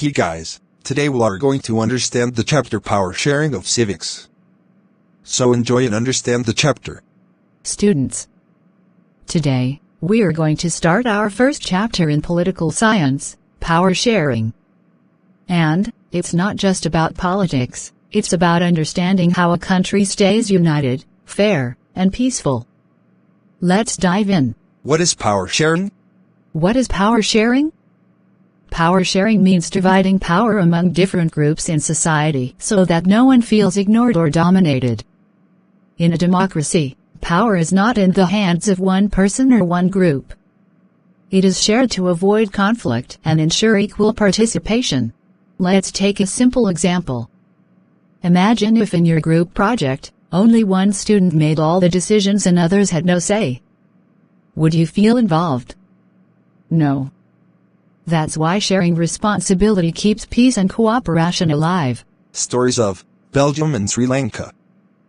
Hey guys, today we are going to understand the chapter Power Sharing of Civics. So enjoy and understand the chapter. Students, today, we are going to start our first chapter in political science, power sharing. And, it's not just about politics, it's about understanding how a country stays united, fair, and peaceful. Let's dive in. What is power sharing? What is power sharing? Power sharing means dividing power among different groups in society so that no one feels ignored or dominated. In a democracy, power is not in the hands of one person or one group. It is shared to avoid conflict and ensure equal participation. Let's take a simple example. Imagine if in your group project, only one student made all the decisions and others had no say. Would you feel involved? No. That's why sharing responsibility keeps peace and cooperation alive. Stories of Belgium and Sri Lanka.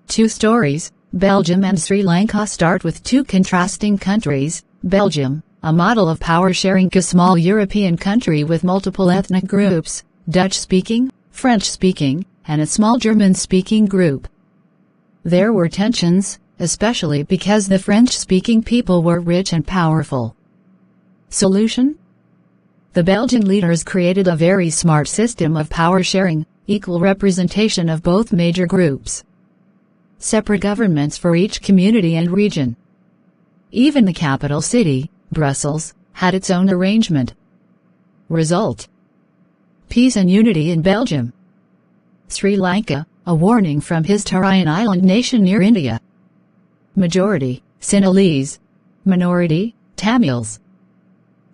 Two stories, Belgium and Sri Lanka, start with two contrasting countries. Belgium, a model of power sharing, a small European country with multiple ethnic groups, Dutch-speaking, French-speaking, and a small German-speaking group. There were tensions, especially because the French-speaking people were rich and powerful. Solution? The Belgian leaders created a very smart system of power sharing, equal representation of both major groups. Separate governments for each community and region. Even the capital city, Brussels, had its own arrangement. Result: peace and unity in Belgium. Sri Lanka, a warning from his Hawaiian island nation near India. Majority, Sinhalese. Minority, Tamils.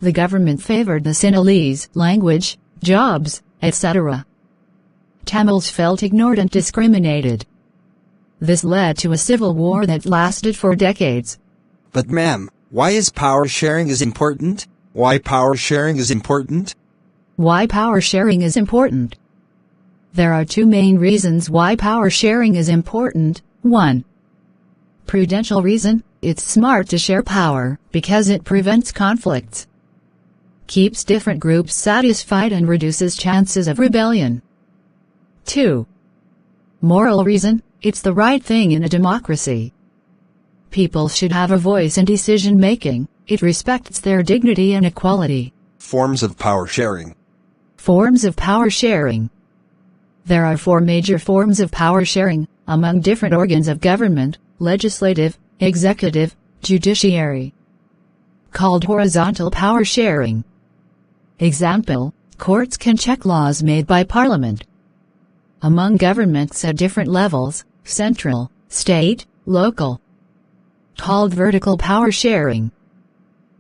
The government favored the Sinhalese language, jobs, etc. Tamils felt ignored and discriminated. This led to a civil war that lasted for decades. But ma'am, why is power sharing is important? Why power sharing is important? Why power sharing is important? There are two main reasons why power sharing is important. 1. Prudential reason: it's smart to share power because it prevents conflicts, keeps different groups satisfied, and reduces chances of rebellion. 2. Moral reason: it's the right thing in a democracy. People should have a voice in decision-making, it respects their dignity and equality. Forms of power sharing. Forms of power sharing. There are 4 major forms of power sharing, among different organs of government: legislative, executive, judiciary. Called horizontal power sharing. Example: courts can check laws made by parliament. Among governments at different levels: central, state, local. Called vertical power sharing.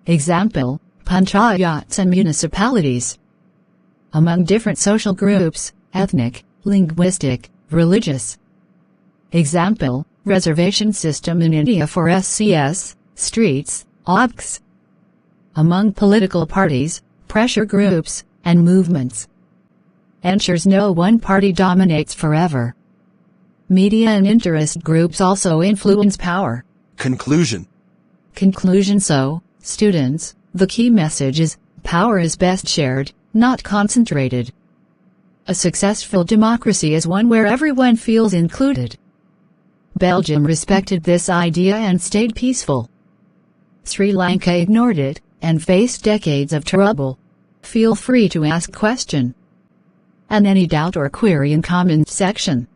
Example: panchayats and municipalities. Among different social groups: ethnic, linguistic, religious. Example: reservation system in India for SCS, streets, OBCs. Among political parties, pressure groups, and movements. Ensures no one party dominates forever. Media and interest groups also influence power. Conclusion. Conclusion. So, students, the key message is, power is best shared, not concentrated. A successful democracy is one where everyone feels included. Belgium respected this idea and stayed peaceful. Sri Lanka ignored it and faced decades of trouble. Feel free to ask question and any doubt or query in comment section.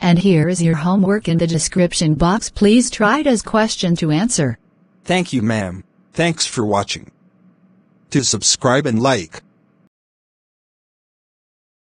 And here is your homework in the description box. Please try it as question to answer. Thank you, ma'am. Thanks for watching. To subscribe and like.